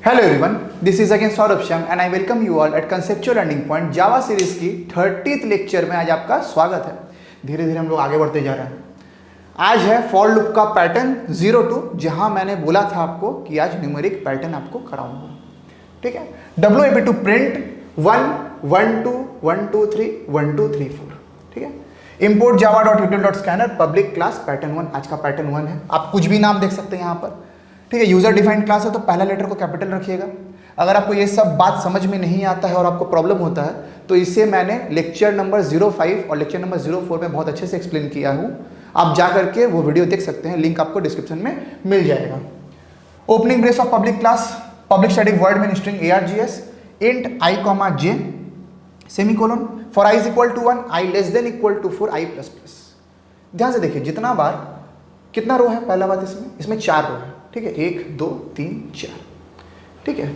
Hello everyone, this is again Saurabh Shyam and I welcome you all at conceptual learning point Java series की 30th lecture में आज आपका स्वागत है। धीरे धीरे हम लोग आगे बढ़ते जा रहे हैं। आज है फॉर लूप का पैटर्न 02, जहां मैंने बोला था आपको कि आज न्यूमेरिक पैटर्न आपको कराऊंगा। ठीक है, WAP टू प्रिंट 1 1 2 1 2 3 1 2 3 4। ठीक है, import java.util.scanner public class pattern 1 आज का पैटर्न 1 है। आप कुछ भी नाम देख सकते हैं यहाँ पर। ठीक है, यूजर डिफाइंड क्लास है तो पहला लेटर को कैपिटल रखिएगा। अगर आपको ये सब बात समझ में नहीं आता है और आपको प्रॉब्लम होता है तो इसे मैंने लेक्चर नंबर 05 और लेक्चर नंबर 04 में बहुत अच्छे से एक्सप्लेन किया हूँ। आप जा करके वो वीडियो देख सकते हैं, लिंक आपको डिस्क्रिप्शन में मिल जाएगा। Opening brace of public class public static word main string args int i, j semicolon for i is equal to 1 i less than equal to 4 i plus plus. ध्यान से देखिए, जितना बार कितना रो है, पहला बात इसमें 4 रो है। ठीक है, 1 2 3 4। ठीक है,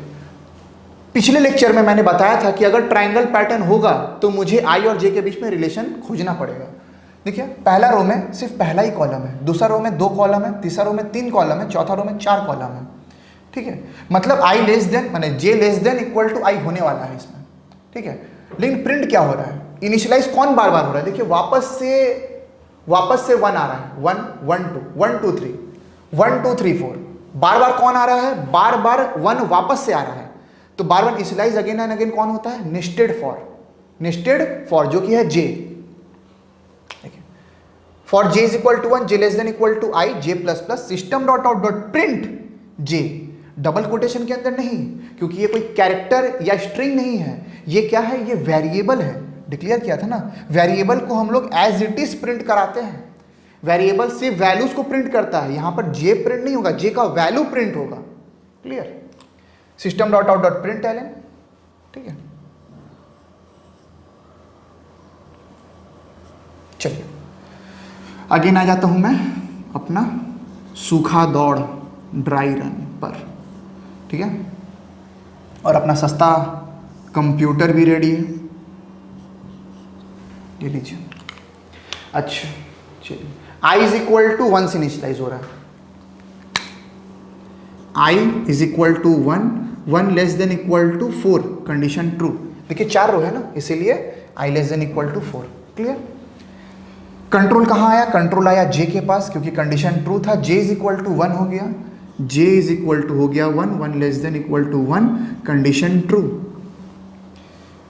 पिछले लेक्चर में मैंने बताया था कि अगर ट्राइंगल पैटर्न होगा तो मुझे i और j के बीच में रिलेशन खोजना पड़ेगा। देखिए, पहला रो में सिर्फ पहला ही कॉलम है, दूसरा रो में 2 कॉलम है, तीसरा रो में 3 कॉलम है, चौथा रो में 4 कॉलम है। ठीक है, मतलब i लेस देन माने j less than equal to i होने वाला है इसमें। ठीक है, लेकिन प्रिंट क्या हो रहा है, इनिशियलाइज कौन बार बार हो रहा है। देखिए, वापस से 1 आ रहा है, 1 1 2 1 2 3 1 2 3 4। बार बार कौन आ रहा है, बार बार 1 वापस से आ रहा है। तो बार बार इनिशियलाइज अगेन एंड अगेन कौन होता है, नेस्टेड फॉर जो कि है j। For j is equal to 1 j less than equal to i j plus plus system dot out dot print j। Double quotation के अंदर नहीं, क्योंकि ये कोई कैरेक्टर या स्ट्रिंग नहीं है, ये क्या है, ये वेरिएबल है। डिक्लेयर किया था ना, वेरिएबल को हम लोग एज इट इज प्रिंट कराते हैं। वेरिएबल से वैल्यूज को प्रिंट करता है, यहां पर j प्रिंट नहीं होगा, j का वैल्यू प्रिंट होगा। Clear, system dot out dot print ln। ठीक है, चलिए अगेन आ जाता हूं मैं अपना सूखा दौड़ ड्राई रन पर। ठीक है, और अपना सस्ता कंप्यूटर भी रेडी है, ले लीजिए। अच्छा चलिए, i इज इक्वल टू 1 से इनिशियलाइज हो रहा है, i is equal to 1 1 less than equal to 4 condition true. देखिए 4 रो है ना, इसीलिए i less than equal to 4। Clear, control कहाँ आया, कंट्रोल आया j के पास, क्योंकि कंडीशन ट्रू था। j इज इक्वल टू 1 हो गया, j इज इक्वल टू हो गया 1 1 less than equal to 1 condition true.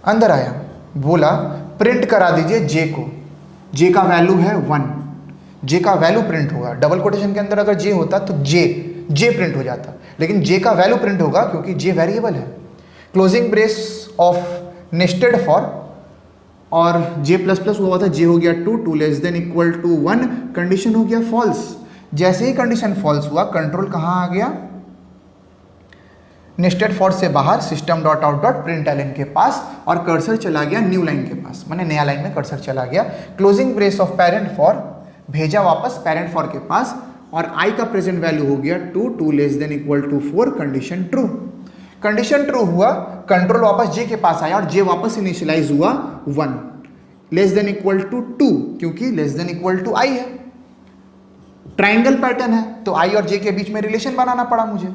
अंदर आया, बोला प्रिंट करा दीजिए j को, j का वैल्यू है 1, j का वैल्यू प्रिंट होगा। डबल कोटेशन के अंदर अगर j होता तो j प्रिंट हो जाता, लेकिन j का वैल्यू प्रिंट होगा क्योंकि j वेरिएबल है। Closing brace of nested for और j प्लस प्लस हुआ था, j हो गया 2 2 less than equal to 1 condition हो गया फॉल्स। जैसे ही कंडीशन फॉल्स हुआ, कंट्रोल कहाँ आ गया, नेस्टेड फॉर से बाहर system dot out dot print ln के पास, और कर्सर चला गया न्यू लाइन के पास, माने नया लाइन में कर्सर चला गया। Closing brace of parent for भेजा वापस पेरेंट फॉर के पास, और i का प्रेजेंट वैल्यू हो गया 2 2 less than equal to 4 condition true. Condition true हुआ, कंट्रोल वापस j के पास आया और j वापस इनिशियलाइज हुआ 1 लेस देन इक्वल टू 2, क्योंकि less than equal to i है। ट्राइंगल पैटर्न है तो i और j के बीच में रिलेशन बनाना पड़ा मुझे।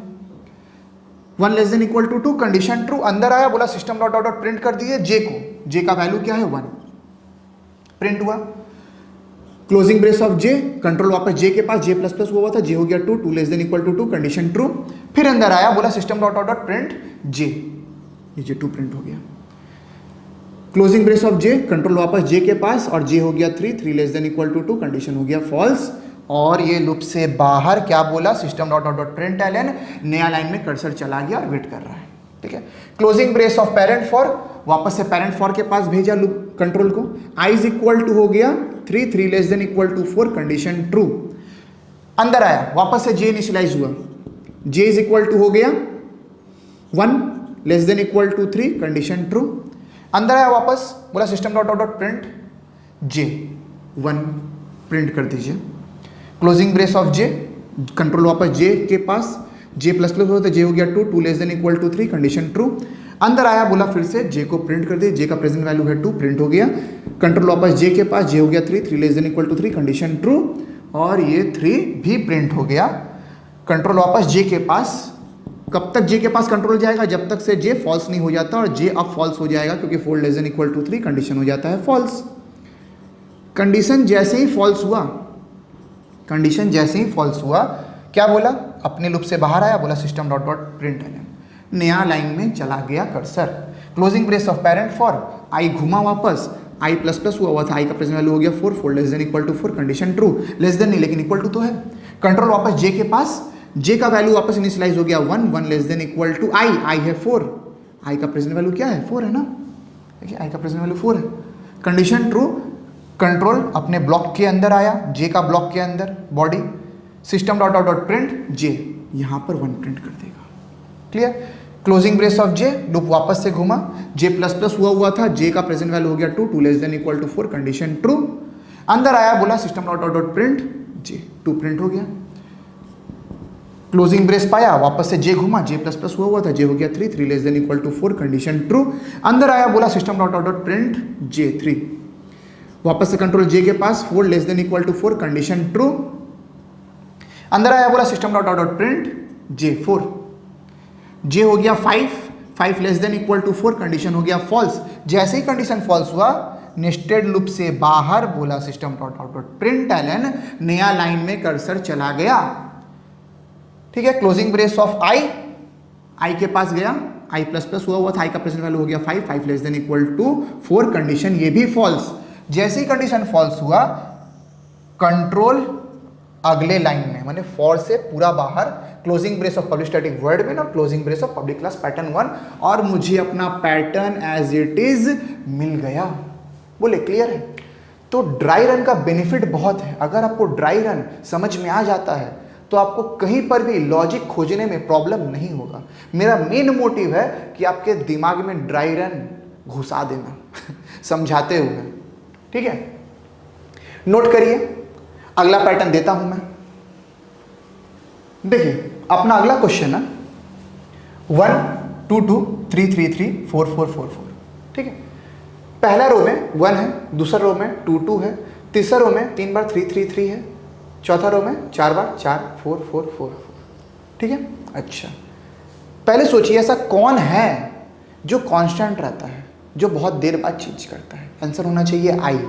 1 less than equal to 2 condition true. अंदर आया, बोला system dot out dot print कर दिए j को, j का वैल्यू क्या है 1, प्रिंट हुआ। Closing brace of j, control वापस j के पास, j प्लस प्लस हुआ था, j हो गया 2 2 less than equal to 2 condition true. फिर अंदर आया, बोला system dot out dot print j, ये 2 प्रिंट हो गया। Closing brace of j, control वापस j के पास, और j हो गया 3 3 less than equal to 2 condition हो गया फॉल्स। और ये लूप से बाहर क्या बोला, system dot out dot print ln, नया लाइन में कर्सर चला गया और वेट कर रहा है। ठीक है, closing brace of parent for, वापस से पेरेंट फॉर के पास भेजा लूप कंट्रोल को, i इज इक्वल टू हो गया 3 3 less than equal to 4 condition true. अंदर आया, वापस से j इनिशियलाइज हुआ, j इज इक्वल टू हो गया 1 less than equal to 3 condition true. अंदर आया वापस, बोला system dot out dot print j 1 print कर दीजिए। Closing brace of j, control वापस j के पास, j प्लस प्लस होता है, j हो गया 2 2 less than equal to 3 condition true. अंदर आया, बोला फिर से j को प्रिंट कर दिए, j का प्रेजेंट वैल्यू है 2, प्रिंट हो गया। कंट्रोल वापस j के पास, j हो गया 3 3 less than equal to 3 condition true, और ये 3 भी प्रिंट हो गया। कंट्रोल वापस j के पास, कब तक जे के पास कंट्रोल जाएगा, जब तक से जे फॉल्स नहीं हो जाता, और जे अब फॉल्स हो जाएगा क्योंकि 4 less than equal to 3 condition हो जाता है फॉल्स। कंडीशन जैसे ही फॉल्स हुआ, कंडीशन जैसे ही फॉल्स हुआ, क्या बोला, अपने लूप से बाहर आया, बोला system dot dot print Elon, नया लाइन में चला गया cursor. Closing brace of parent for I घुमा वापस, आई प्लस प्लस हुआ था, आई का प्रेजेंट वैल्यू हो गया 4, 4 less than equal to 4 condition true, less than नहीं लेकिन इक्वल टू तो है। कंट्रोल वापस जे के पास, जे का वैल्यू वापस इनिशियलाइज हो गया 1, 1 less than equal to i, i है 4, आई का प्रेजेंट वैल्यू क्या है 4 है ना, देखिए आई का प्रेजेंट वैल्यू 4 है, कंडीशन ट्रू। कंट्रोल अपने ब्लॉक के अंदर आया, जे का ब्लॉक के अंदर body, system dot dot dot print J, यहां पर 1 प्रिंट कर देगा, clear. Closing brace of J, loop वापस से घुमा, जे प्लस प्लस हुआ था, जे का प्रेजेंट वैल्यू हो गया 2, 2 less than equal to 4 condition true. अंदर आया, बोला system dot dot dot print J, 2 print हो गया। क्लोजिंग ब्रेस पाया, वापस से जे घुमा, जे प्लस प्लस हुआ था, जे हो गया 3, 3 less than equal to 4 condition true. अंदर आया, बोला system dot dot dot print J 3, वापस से कंट्रोल जे के पास, 4 less than equal to 4 condition true. अंदर आया, बोला system dot dot dot print J 4, J हो गया 5, 5 less than equal to 4 condition हो गया फॉल्स। जैसे ही कंडीशन फॉल्स हुआ, नेस्टेड लूप से बाहर, बोला system dot dot dot print Elon, नया लाइन में कर्सर चला गया, ठीक है। क्लोजिंग ब्रेस ऑफ आई, आई के पास गया, आई प्लस प्लस हुआ था, आई का प्रेजेंट वैल्यू हो गया 5, 5 less than equal to 4 condition, ये भी फॉल्स। जैसे ही कंडीशन फॉल्स हुआ, कंट्रोल अगले लाइन में, माने फॉर से पूरा बाहर, closing brace of public static word में और closing brace of public class pattern 1, और मुझे अपना पैटर्न एज इट इज मिल गया। बोले क्लियर है। तो ड्राई रन का बेनिफिट बहुत है। अगर आपको ड्राई रन समझ में आ जाता है तो आपको कहीं पर भी लॉजिक खोजने में प्रॉब्लम नहीं होगा। मेरा मेन मोटिव है कि आपके दिमाग में ड्राई रन घुसा देना समझाते हुए, ठीक है। नोट करिए, अगला पैटर्न देता हूं मैं। देखिए अपना अगला क्वेश्चन है 1 2 2 3 3 3 4 4 4 4, ठीक है। पहला रो में 1 है, दूसरा रो में 2 2 है, तीसरा रो में 3 बार 3 3 3 है, चौथा रो में 4 बार 4 4 4 4 4, ठीक है। अच्छा, पहले सोचिए ऐसा कौन है जो कांस्टेंट रहता है, जो बहुत देर बाद चेंज करता है। आंसर होना चाहिए आई।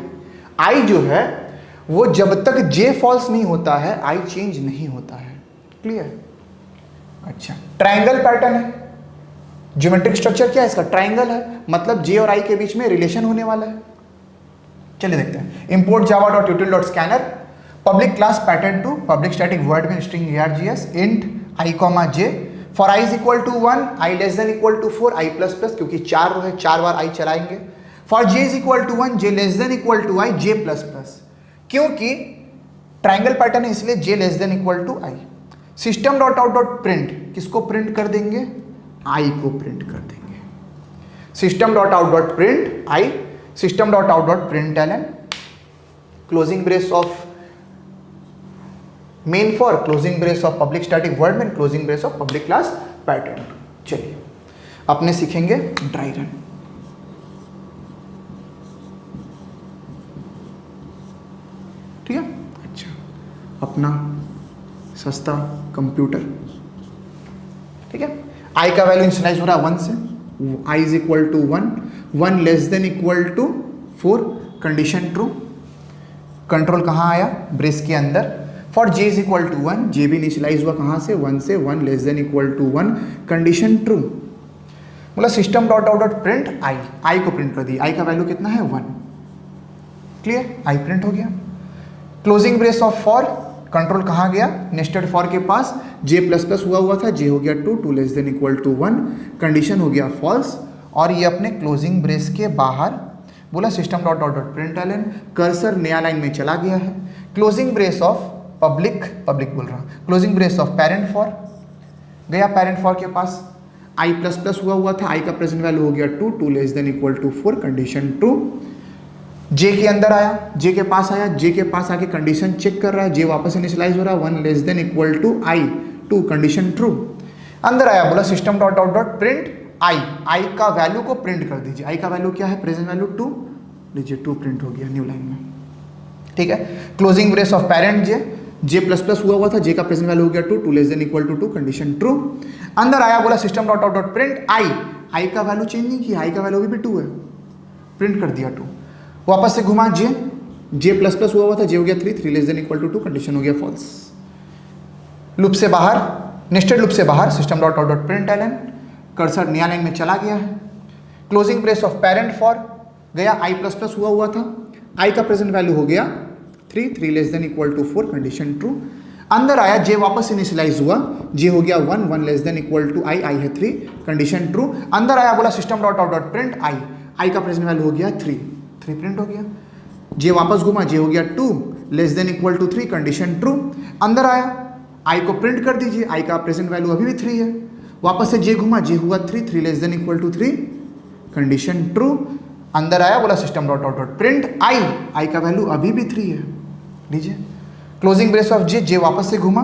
आई जो है वो जब तक जे फॉल्स नहीं होता है, आई चेंज नहीं होता है, क्लियर। अच्छा, ट्रायंगल पैटर्न है, ज्योमेट्रिक स्ट्रक्चर क्या है इसका, ट्रायंगल है, मतलब जे और आई के बीच में रिलेशन होने वाला है। चलिए देखते हैं। Import Java dot util dot scanner, public class pattern two public static word main string args int I comma J, for I is equal to 1, I less than equal to 4, I plus plus, क्योंकि 4 row है 4 बार I चलाएंगे। For J is equal to 1, J less than equal to I, J plus plus, क्योंकि triangle pattern है इसलिए J less than equal to I. System dot out dot print, किसको print कर देंगे, आई को प्रिंट कर देंगे। System dot out dot print I, system dot out dot print ln, closing brace of main for, closing brace of public static word में, closing brace of public class pattern. चलिए अपने सीखेंगे dry run. ठीक है। अच्छा, अपना सस्ता computer, ठीक है। आई का वैल्यू इनिशियलाइज हो रहा है 1 से, i is equal to 1, 1 less than equal to 4 condition true. Control कहाँ आया, ब्रेस के अंदर। For J is equal to 1, j भी इनिशियलाइज हुआ कहाँ से, 1 से, 1 less than equal to 1 condition true. मतलब system dot out dot print i, i को प्रिंट कर दिया, आई का वैल्यू कितना है 1, क्लियर, आई प्रिंट हो गया। Closing brace of for, control कहाँ गया, नेस्टेड फॉर के पास, जे प्लस प्लस हुआ था, जे हो गया 2, 2 less than equal to 1 condition हो गया फॉल्स, और ये अपने क्लोजिंग ब्रेस के बाहर, बोला system dot dot dot print L N, cursor नया लाइन में चला गया है। Closing brace of public, public बोल रहा हूँ, closing brace of parent for, गया पेरेंट फॉर के पास, आई प्लस प्लस हुआ था, आई का प्रेजेंट वैल्यू हो गया 2, 2 less than equal to 4 condition true. J के अंदर आया, जे के पास आया, जे के पास आके कंडीशन चेक कर रहा है, जे वापस इनिशियलाइज हो रहा है 1 less than equal to i 2 condition true. अंदर आया, बोला system dot out dot print i, i का वैल्यू को प्रिंट कर दीजिए। आई का वैल्यू क्या है, प्रेजेंट वैल्यू 2, लीजिए 2 प्रिंट हो गया न्यू लाइन में, ठीक है। Closing brace of parent J, J plus plus हुआ था, जे का प्रेजेंट वैल्यू हो गया 2, 2 less than equal to 2 condition true. अंदर आया, बोला system dot out dot print i का वैल्यू चेंज नहीं किया, आई का वैल्यू अभी भी 2 है, प्रिंट कर दिया 2। वापस से घुमा जे प्लस प्लस हुआ था, जे हो गया 3 less than equal to 2, condition हो गया फॉल्स। लूप से बाहर, नेस्टेड लूप से बाहर system dot out dot print L N, cursor नया लाइन में चला गया है। Closing brace of parent for गया, आई प्लस प्लस हुआ था, आई का प्रेजेंट वैल्यू हो गया 3 less than equal to 4, condition true. अंदर आया, जे वापस इनिशियलाइज हुआ, जे हो गया 1 less than equal to i है 3, कंडीशन ट्रू। अंदर आया, बोला system dot out dot print i का प्रेजेंट वैल्यू हो गया 3 प्रिंट हो गया। जे वापस घुमा, जे हो गया 2 less than equal to 3, condition true. अंदर आया, आई को प्रिंट कर दीजिए, आई का प्रेजेंट वैल्यू अभी भी 3 है। वापस से जे घुमा, जे हुआ 3 less than equal to 3, condition true. अंदर आया, बोला system dot out dot print i का वैल्यू अभी भी 3 है। लीजिए क्लोजिंग ब्रेस ऑफ जे वापस से घुमा,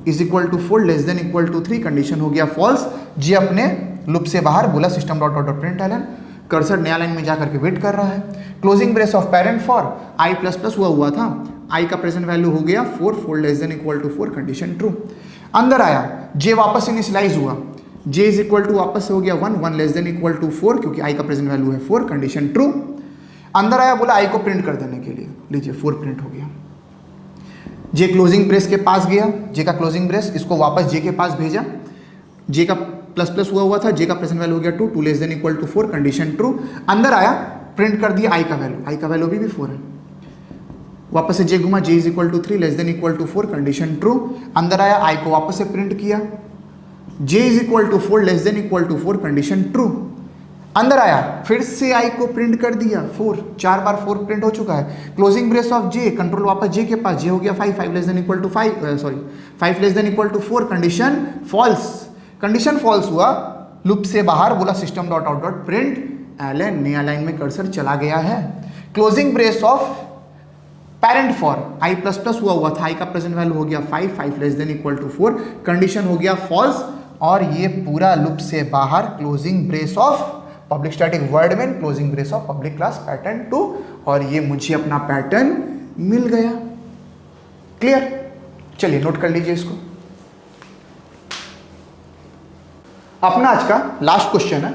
is equal to 4 less than equal to 3, condition हो गया फॉल्स। जे अपने लूप से बाहर, बोला system dot out dot print L N, cursor नया लाइन में जाकर के वेट कर रहा है। Closing brace of parent for I plus plus हुआ था, आई का प्रेजेंट वैल्यू हो गया 4 less than equal to 4, condition true. अंदर आया, जे वापस इनिशियलाइज हुआ, जे इज इक्वल टू वापस हो गया 1 लेस देन इक्वल टू 4, क्योंकि आई का प्रेजेंट वैल्यू है 4, कंडीशन ट्रू। अंदर आया, बोला आई को प्रिंट कर देने के लिए, लीजिए 4 प्रिंट हो गया। जे क्लोजिंग ब्रेस के पास गया, जे का क्लोजिंग ब्रेस, इसको वापस जे के पास भेजा, जे का प्लस प्लस हुआ था, जे का प्रेजेंट वैल्यू हो गया 2 less than equal to 4, condition true. अंदर आया, प्रिंट कर दिया आई का वैल्यू अभी भी 4 है। वापस से जे घुमा, j is equal to 3 less than equal to 4, condition true. अंदर आया, आई को वापस से प्रिंट किया, j is equal to 4 less than equal to 4, condition true. अंदर आया, फिर से आई को प्रिंट कर दिया 4, 4 बार 4 प्रिंट हो चुका है। Closing brace of J, control वापस जे के पास, जे हो गया 5 less than equal to 5 less than equal to 4, condition false. Condition false हुआ, लूप से बाहर, बोला system dot out dot print Elon, नया लाइन में कर्सर चला गया है। Closing brace of parent for I plus plus हुआ था, आई का प्रेजेंट वैल्यू हो गया 5 less than equal to 4, condition हो गया फॉल्स। और ये पूरा लूप से बाहर closing brace of public static word में, closing brace of public class pattern 2, और ये मुझे अपना पैटर्न मिल गया। क्लियर? चलिए नोट कर लीजिए इसको। अपना आज का लास्ट क्वेश्चन है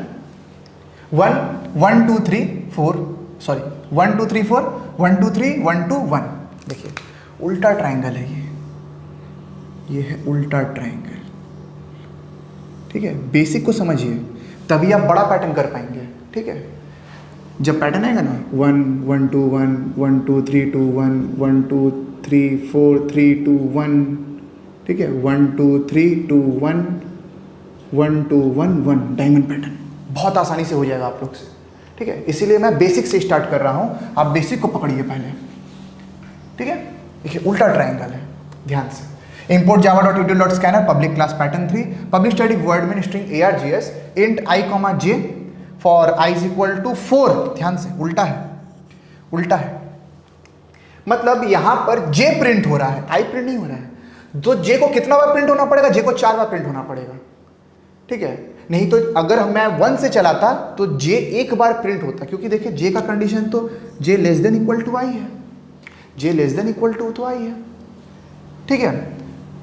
1 2 3 4 1 2 3 4 1 2 3 1 2 1। देखिए उल्टा ट्रायंगल है ये है उल्टा ट्रायंगल। ठीक है, बेसिक को समझिए तभी आप बड़ा पैटर्न कर पाएंगे। ठीक है, जब पैटर्न आएगा ना 1 1 2 1 1 2 3 2 1 1 2 3 4 3 2 1, ठीक है 1 2 3 2 1 1 2 1 1, डायमंड पैटर्न बहुत आसानी से हो जाएगा आप लोग से। ठीक है, इसीलिए मैं बेसिक से स्टार्ट कर रहा हूँ, आप बेसिक को पकड़िए पहले। ठीक है, देखिए उल्टा ट्रायंगल है, ध्यान से। import java.util.scanner public class pattern 3 public static void main string args int I comma j for I is equal to 4। ध्यान से उल्टा है मतलब यहां पर j प्रिंट हो रहा है, I प्रिंट नहीं हो रहा है। तो j को कितना बार प्रिंट होना पड़ेगा? j को 4 बार प्रिंट होना पड़ेगा। ठीक है, नहीं तो अगर मैं 1 से चलाता तो j एक बार प्रिंट होता, क्योंकि देखिए j का कंडीशन तो j less than equal to I है, j less than equal to तो I है। ठीक है,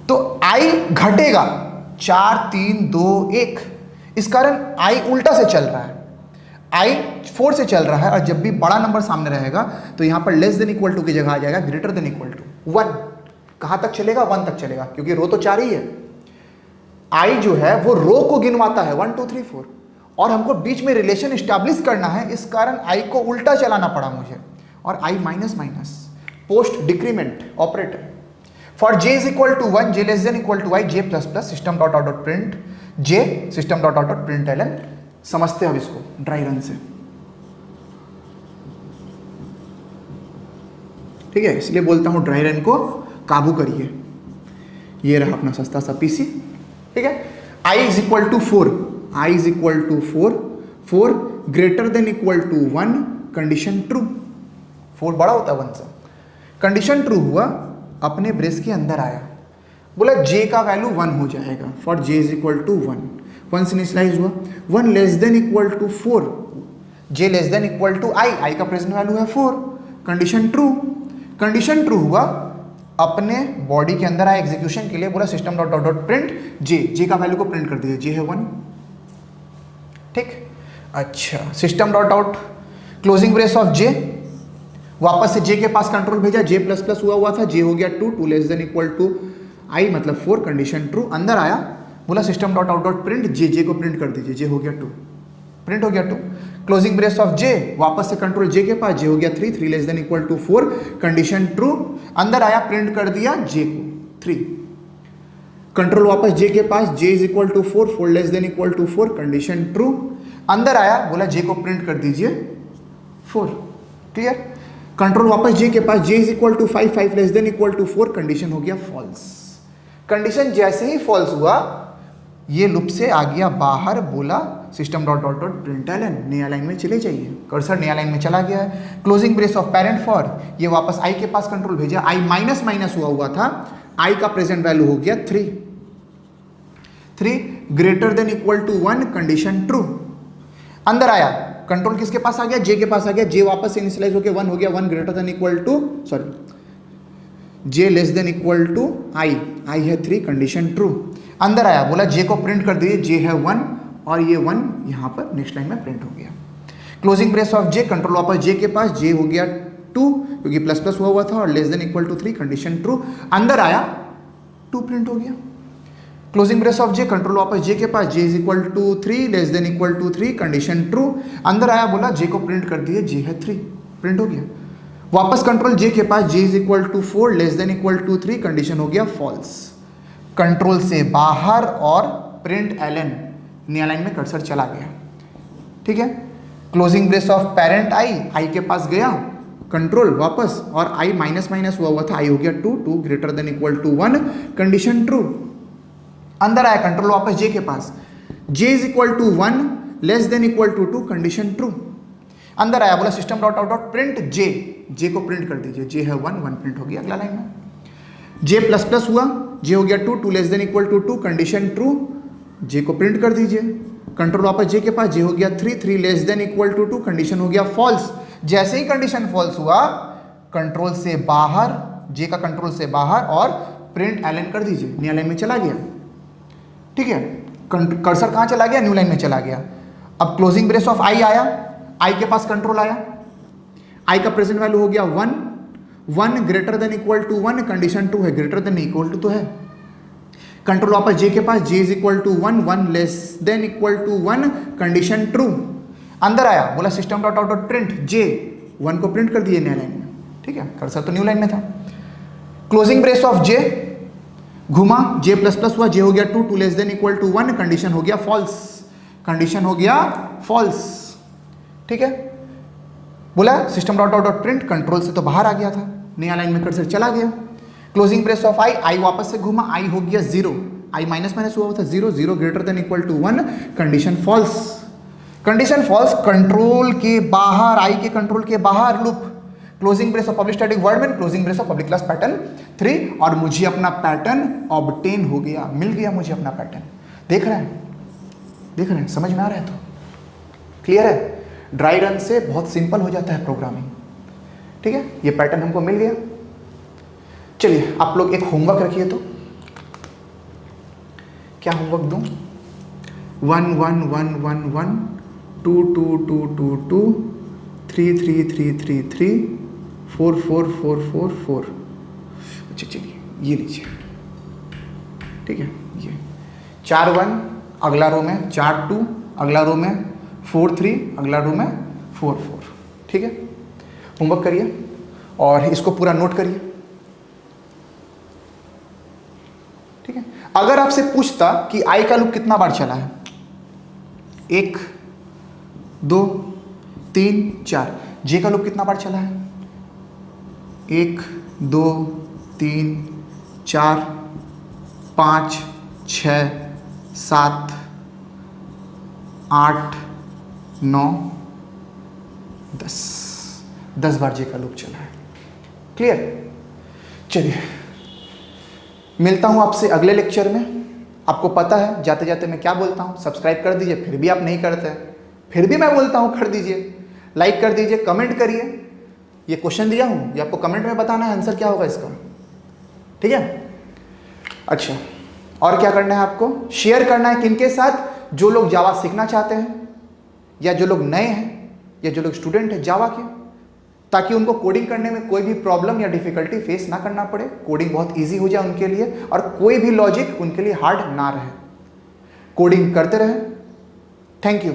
तो I घटेगा 4 3 2 1, इस कारण I उल्टा से चल रहा है, I 4 से चल रहा है। और जब भी बड़ा नंबर सामने रहेगा तो यहां पर लेस देन इक्वल टू की जगह आ जाएगा ग्रेटर देन इक्वल टू 1। कहां तक चलेगा? 1 तक चलेगा, क्योंकि रो तो 4 ही है। I जो है वो रो को गिनवाता है 1 2 3 4, और हमको बीच में रिलेशन इस्टेब्लिश करना है, इस कारण I को उल्टा चलाना पड़ा मुझे। और I minus minus post decrement operator for j is equal to 1, j less than equal to I, j plus plus system dot out dot print j system dot out dot print L N. समझते हैं अब इसको dry run से। ठीक है, इसलिए बोलता हूं ड्राई रन को काबू करिए। ये रहा अपना सस्ता सा पीसी। ठीक है, I is equal to 4, I is equal to 4 greater than equal to 1, condition true. 4 बड़ा होता है 1 से, कंडीशन ट्रू हुआ, अपने ब्रेस के अंदर आया, बोला j का वैल्यू 1 हो जाएगा for j is equal to 1 से इनिशियलाइज हुआ 1 less than equal to 4, j less than equal to I का प्रेजेंट वैल्यू है 4, कंडीशन ट्रू। कंडीशन ट्रू हुआ, अपने बॉडी के अंदर आए एग्जीक्यूशन के लिए, बोला system dot dot dot print j, j का वैल्यू को प्रिंट कर दीजिए, जे है 1, ठीक। अच्छा, system dot out closing brace of j, वापस से जे के पास कंट्रोल भेजा, जे प्लस प्लस हुआ था, जे हो गया 2, 2 less than equal to i मतलब 4, कंडीशन ट्रू। अंदर आया, बोला system dot out dot print j, j को प्रिंट कर दीजिए, जे हो गया 2, प्रिंट हो गया 2। क्लोजिंग ब्रेस ऑफ जे, वापस से कंट्रोल जे के पास, जे हो गया 3, 3 less than equal to 4, condition true. अंदर आया, प्रिंट कर दिया जे को 3, कंट्रोल वापस जे के पास, j is equal to 4, 4 less than equal to 4, condition true. अंदर आया, बोला जे को प्रिंट कर दीजिए 4, क्लियर। कंट्रोल वापस जे के पास, j is equal to 5, 5 less than equal to 4, condition हो गया फॉल्स। कंडीशन जैसे ही फॉल्स हुआ, ये लूप से आ गया बाहर, बोला system dot dot dot println नया लाइन में चले जाइए, कर्सर नया लाइन में चला गया है। Closing brace of parent for, ये वापस आई के पास कंट्रोल भेजा, आई माइनस माइनस हुआ था, आई का प्रेजेंट वैल्यू हो गया 3, 3 greater than equal to 1, condition true. अंदर आया, कंट्रोल किसके पास आ गया, जे के पास आ गया, जे वापस से इनिशियलाइज होकर 1 हो गया, 1 greater than equal to, sorry j less than equal to i, i है 3, कंडीशन ट्रू। अंदर आया, बोला जे को प्रिंट कर दीजिए, जे है 1 और ये 1 यहाँ पर नेक्स्ट लाइन में प्रिंट हो गया। Closing brace of J, control वापस जे के पास, जे हो गया 2 क्योंकि प्लस प्लस हुआ था और less than equal to 3, condition true. अंदर आया, 2 प्रिंट हो गया। Closing brace of J, control वापस जे के पास, j is equal to 3 less than equal to 3, condition true. अंदर आया, बोला जे को प्रिंट कर दिए, जे है 3, प्रिंट हो गया। वापस कंट्रोल जे के पास, j is equal to 4 less than equal to 3, condition हो गया फॉल्स। कंट्रोल से बाहर और प्रिंट एलन नया लाइन में कर्सर चला गया, ठीक है। Closing brace of parent i, आई के पास गया कंट्रोल वापस और आई माइनस माइनस हुआ था, आई हो गया 2, 2 greater than equal to 1, condition true. अंदर आया, कंट्रोल वापस जे के पास, j is equal to 1 less than equal to 2, condition true. अंदर आया, बोला system dot out dot print j, j को प्रिंट कर दीजिए, जे है 1, 1 प्रिंट हो गया अगला लाइन में। जे प्लस प्लस हुआ, जे हो गया 2, 2 less than equal to 2, condition true. J को प्रिंट कर दीजिए, कंट्रोल वापस जे के पास, जे हो गया 3, 3 less than equal to 2, condition हो गया फॉल्स। जैसे ही कंडीशन फॉल्स हुआ, कंट्रोल से बाहर, जे का कंट्रोल से बाहर और प्रिंट एलन कर दीजिए, नया लाइन में चला गया, ठीक है। कर्सर कहाँ चला गया, न्यू लाइन में चला गया। अब क्लोजिंग ब्रेस ऑफ आई आया, आई के पास कंट्रोल आया, आई का प्रेजेंट वैल्यू हो गया 1, 1 greater than equal to 1, condition 2 है, ग्रेटर देन इक्वल टू तो है। कंट्रोल वापस जे के पास, j is equal to 1, 1 less than equal to 1, condition true. अंदर आया, बोला system dot out dot print j, 1 को प्रिंट कर दिए नया लाइन में, ठीक है, कर्सर तो न्यू लाइन में था। क्लोजिंग ब्रेस ऑफ जे, घुमा, जे प्लस प्लस हुआ, जे हो गया 2, 2 less than equal to 1, condition हो गया फॉल्स, कंडीशन हो गया फॉल्स, ठीक है। बोला system dot out dot print, control से तो बाहर आ गया था, नया लाइन में कर्सर चला गया। क्लोजिंग ब्रेस ऑफ आई, आई वापस से घुमा, आई हो गया 0, आई माइनस माइनस हुआ था 0, 0 greater than equal to 1, condition false, condition false. Control के बाहर, आई के कंट्रोल के बाहर loop. Closing brace of public static word में, closing brace of public class pattern 3, और मुझे अपना पैटर्न ऑब्टेन हो गया, मिल गया मुझे अपना पैटर्न। देख रहे हैं, देख रहे हैं, समझ में आ रहा है तो क्लियर है। ड्राई रन से बहुत सिंपल हो जाता है प्रोग्रामिंग, ठीक है। ये पैटर्न हमको मिल गया। चलिए आप लोग एक होमवर्क रखिए, तो क्या होमवर्क दूं? 1 1 1 1 1 2 2 2 2 2 3 3 3 3 3 4 4 4 4 4। अच्छा चलिए ये लीजिए, ठीक है। ये 4 1 अगला रो में, 4 2 अगला रो में, 4 3 अगला रो में, 4 4, ठीक है। होमवर्क करिए और इसको पूरा नोट करिए, ठीक है। अगर आपसे पूछता कि आई का लूप कितना बार चला है, 1 2 3 4, जे का लूप कितना बार चला है, 1 2 3 4 5 6 7 8 9 10 बार जे का लूप चला है, क्लियर। चलिए मिलता हूं आपसे अगले लेक्चर में। आपको पता है जाते जाते मैं क्या बोलता हूं, सब्सक्राइब कर दीजिए, फिर भी आप नहीं करते हैं, फिर भी मैं बोलता हूं कर दीजिए, लाइक कर दीजिए, कमेंट करिए। ये क्वेश्चन दिया हूं, ये आपको कमेंट में बताना है आंसर क्या होगा इसका, ठीक है। अच्छा, और क्या करना है आपको, शेयर करना है किनके साथ, जो लोग जावा सीखना चाहते हैं, या जो लोग नए हैं, या जो लोग स्टूडेंट हैं जावा के, ताकि उनको कोडिंग करने में कोई भी प्रॉब्लम या डिफिकल्टी फेस ना करना पड़े, कोडिंग बहुत इजी हो जाए उनके लिए और कोई भी लॉजिक उनके लिए हार्ड ना रहे, कोडिंग करते रहे। Thank you.